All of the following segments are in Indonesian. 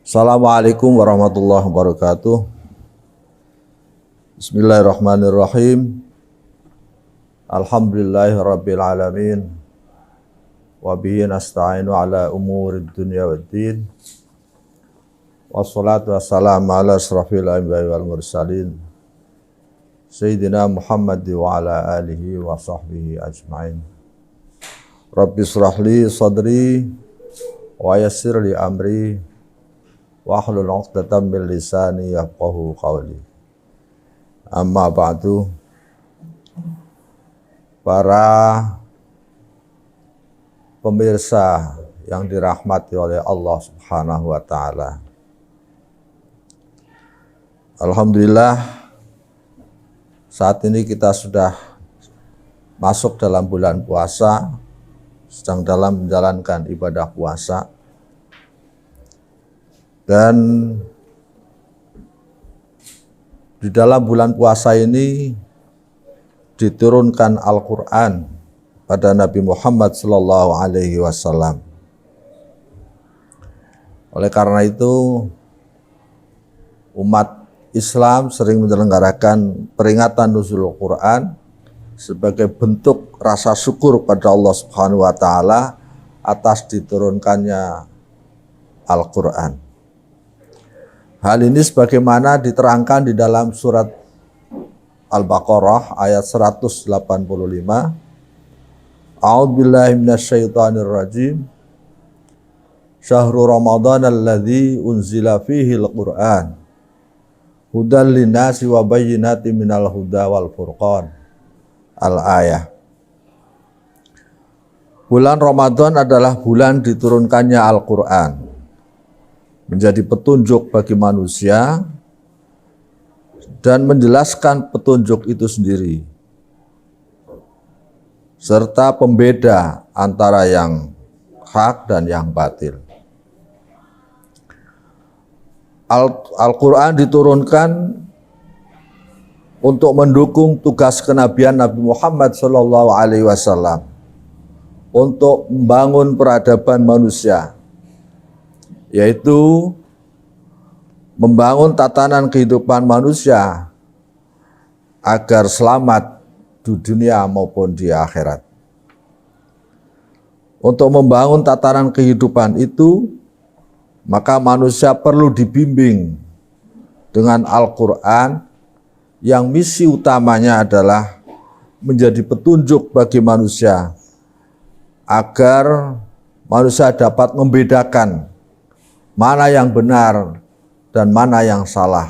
Assalamualaikum warahmatullahi wabarakatuh. Bismillahirrahmanirrahim. Alhamdulillahirabbil alamin. Wa bihi nasta'inu ala umurid dunya waddin. Wassalatu wassalamu ala asrafil anbiya'i wal mursalin. Sayyidina Muhammad wa ala alihi wa sahbihi ajma'in. Rabbi shrah li sadri wa yassir li amri wahlul 'uqdatam min lisani yafqahu qawli. Amma ba'du. Para pemirsa yang dirahmati oleh Allah Subhanahu wa taala. Alhamdulillah saat ini kita sudah masuk dalam bulan puasa, sedang dalam menjalankan ibadah puasa. Dan di dalam bulan puasa ini diturunkan Al-Quran pada Nabi Muhammad SAW. Oleh karena itu, umat Islam sering menyelenggarakan peringatan nuzul Al-Quran sebagai bentuk rasa syukur pada Allah Subhanahu wa taala atas diturunkannya Al-Quran. Hal ini sebagaimana diterangkan di dalam surat Al-Baqarah ayat 185. A'udzubillahi minasyaitonirrajim. Syahrul Ramadan alladzi unzila fihi al-Qur'an. Hudal linnasi wa bayyinatin minal huda wal furqan. Al-ayah. Bulan Ramadan adalah bulan diturunkannya Al-Qur'an. Menjadi petunjuk bagi manusia dan menjelaskan petunjuk itu sendiri, serta pembeda antara yang hak dan yang batil. Al-Quran diturunkan untuk mendukung tugas kenabian Nabi Muhammad SAW untuk membangun peradaban manusia, yaitu membangun tatanan kehidupan manusia agar selamat di dunia maupun di akhirat. Untuk membangun tatanan kehidupan itu, maka manusia perlu dibimbing dengan Al-Quran yang misi utamanya adalah menjadi petunjuk bagi manusia agar manusia dapat membedakan mana yang benar dan mana yang salah,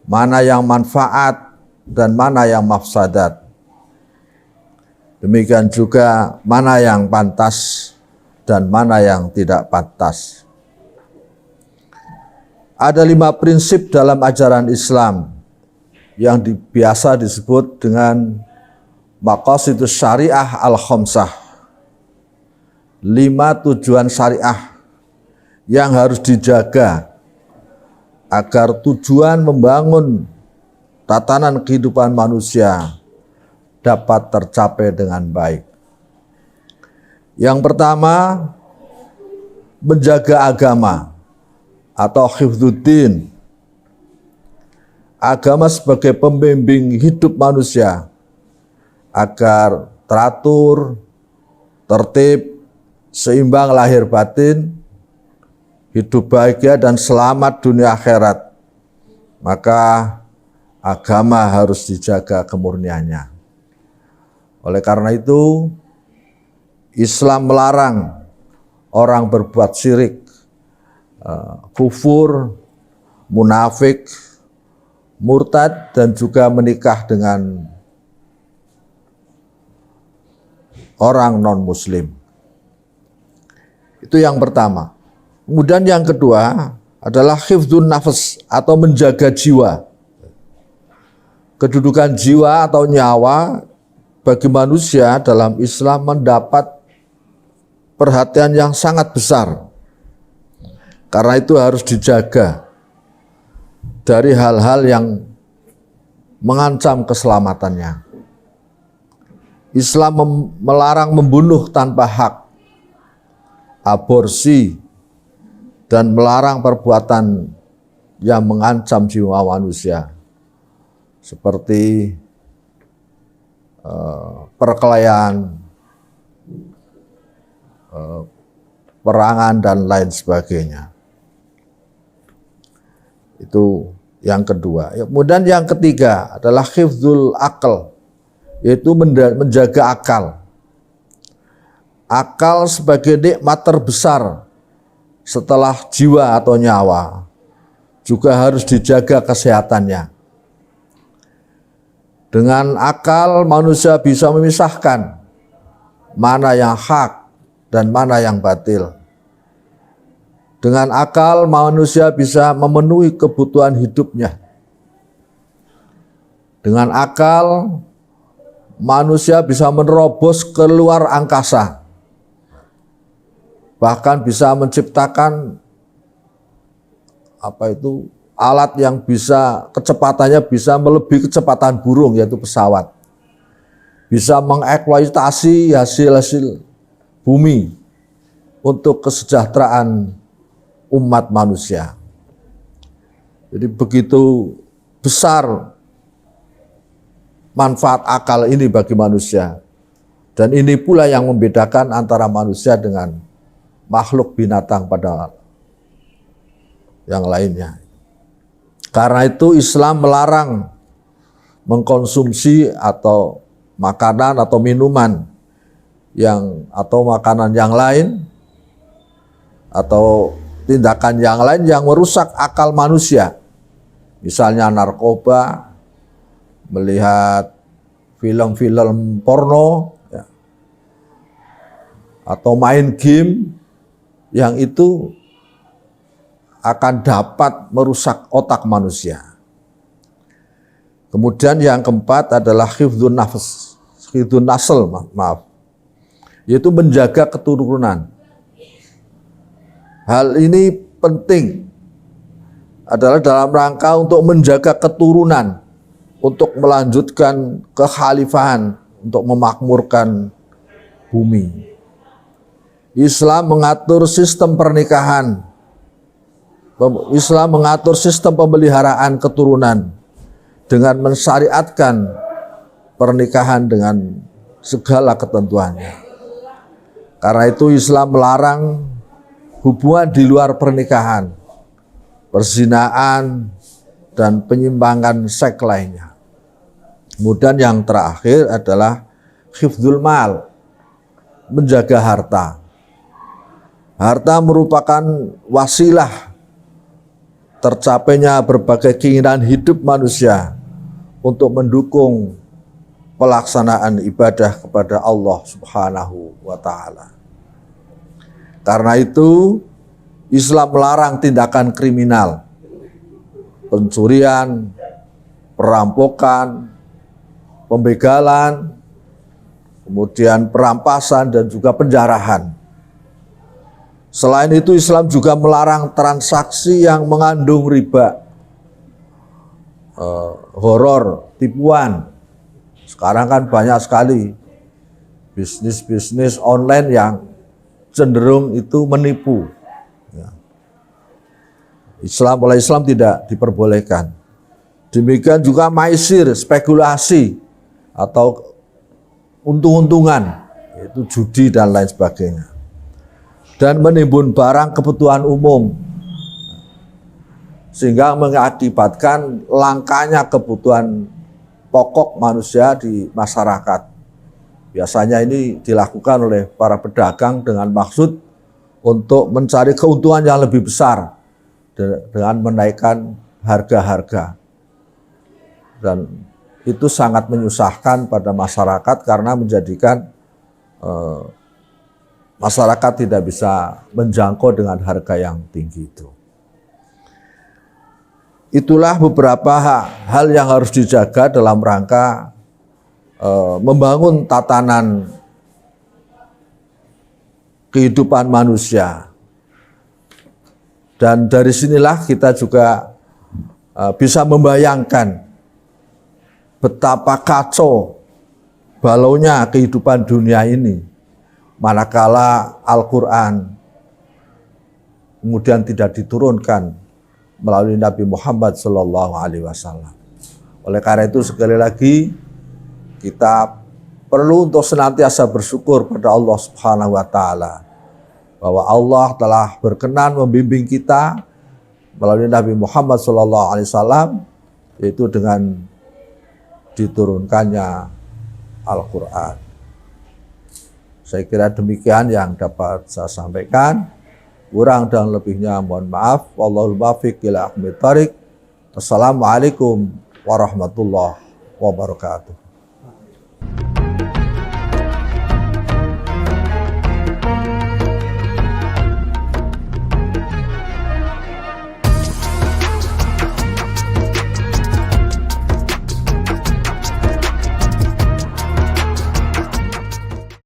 mana yang manfaat dan mana yang mafsadat. Demikian juga mana yang pantas dan mana yang tidak pantas. Ada 5 prinsip dalam ajaran Islam yang biasa disebut dengan maqasidus syariah al-khamsah. 5 tujuan syariah yang harus dijaga agar tujuan membangun tatanan kehidupan manusia dapat tercapai dengan baik. Yang pertama, menjaga agama atau hifdzuddin. Agama sebagai pembimbing hidup manusia agar teratur, tertib, seimbang lahir batin, hidup bahagia dan selamat dunia akhirat. Maka agama harus dijaga kemurniannya. Oleh karena itu, Islam melarang orang berbuat syirik, kufur, munafik, murtad, dan juga menikah dengan orang non-muslim. Itu yang pertama. Kemudian yang kedua adalah hifdzun nafs atau menjaga jiwa. Kedudukan jiwa atau nyawa bagi manusia dalam Islam mendapat perhatian yang sangat besar. Karena itu harus dijaga dari hal-hal yang mengancam keselamatannya. Islam melarang membunuh tanpa hak, aborsi, dan melarang perbuatan yang mengancam jiwa manusia seperti perkelahian, perangan dan lain sebagainya. Itu yang kedua. Kemudian yang ketiga adalah hifdzul akal, yaitu menjaga akal. Akal sebagai nikmat terbesar setelah jiwa atau nyawa juga harus dijaga kesehatannya. Dengan akal manusia bisa memisahkan mana yang hak dan mana yang batil. Dengan akal manusia bisa memenuhi kebutuhan hidupnya. Dengan akal manusia bisa menerobos ke luar angkasa. Bahkan bisa menciptakan alat yang bisa kecepatannya bisa melebihi kecepatan burung, yaitu pesawat. Bisa mengeksploitasi hasil-hasil bumi untuk kesejahteraan umat manusia. Jadi begitu besar manfaat akal ini bagi manusia. Dan ini pula yang membedakan antara manusia dengan makhluk binatang pada yang lainnya. Karena itu Islam melarang mengkonsumsi atau makanan atau minuman atau makanan yang lain atau tindakan yang lain yang merusak akal manusia. Misalnya narkoba, melihat film-film porno, ya, atau main game yang itu akan dapat merusak otak manusia. Kemudian yang keempat adalah hifdzun nasl, yaitu menjaga keturunan. Hal ini penting adalah dalam rangka untuk menjaga keturunan, untuk melanjutkan kekhalifahan, untuk memakmurkan bumi. Islam mengatur sistem pernikahan. Islam mengatur sistem pemeliharaan keturunan dengan mensyariatkan pernikahan dengan segala ketentuannya. Karena itu Islam melarang hubungan di luar pernikahan, perzinaan, dan penyimpangan seks lainnya. Kemudian yang terakhir adalah hifdzul mal, menjaga harta. Harta merupakan wasilah tercapainya berbagai keinginan hidup manusia untuk mendukung pelaksanaan ibadah kepada Allah Subhanahu wa Ta'ala. Karena itu Islam melarang tindakan kriminal, pencurian, perampokan, pembegalan, kemudian perampasan dan juga penjarahan. Selain itu Islam juga melarang transaksi yang mengandung riba, horor, tipuan. Sekarang kan banyak sekali bisnis-bisnis online yang cenderung itu menipu. Oleh Islam tidak diperbolehkan. Demikian juga maisir, spekulasi atau untung-untungan, yaitu judi dan lain sebagainya. Dan menimbun barang kebutuhan umum, sehingga mengakibatkan langkanya kebutuhan pokok manusia di masyarakat. Biasanya ini dilakukan oleh para pedagang dengan maksud untuk mencari keuntungan yang lebih besar dengan menaikkan harga-harga. Dan itu sangat menyusahkan pada masyarakat karena menjadikan masyarakat tidak bisa menjangkau dengan harga yang tinggi itu. Itulah beberapa hal yang harus dijaga dalam rangka membangun tatanan kehidupan manusia. Dan dari sinilah kita juga bisa membayangkan betapa kacau balaunya kehidupan dunia ini manakala Al-Quran kemudian tidak diturunkan melalui Nabi Muhammad Sallallahu Alaihi Wasallam. Oleh karena itu sekali lagi kita perlu untuk senantiasa bersyukur pada Allah Subhanahu Wa Taala bahwa Allah telah berkenan membimbing kita melalui Nabi Muhammad Sallallahu Alaihi Wasallam, yaitu dengan diturunkannya Al-Quran. Saya kira demikian yang dapat saya sampaikan. Kurang dan lebihnya mohon maaf. Wallahul muwaffiq ila aqwamit thoriq. Assalamualaikum warahmatullahi wabarakatuh.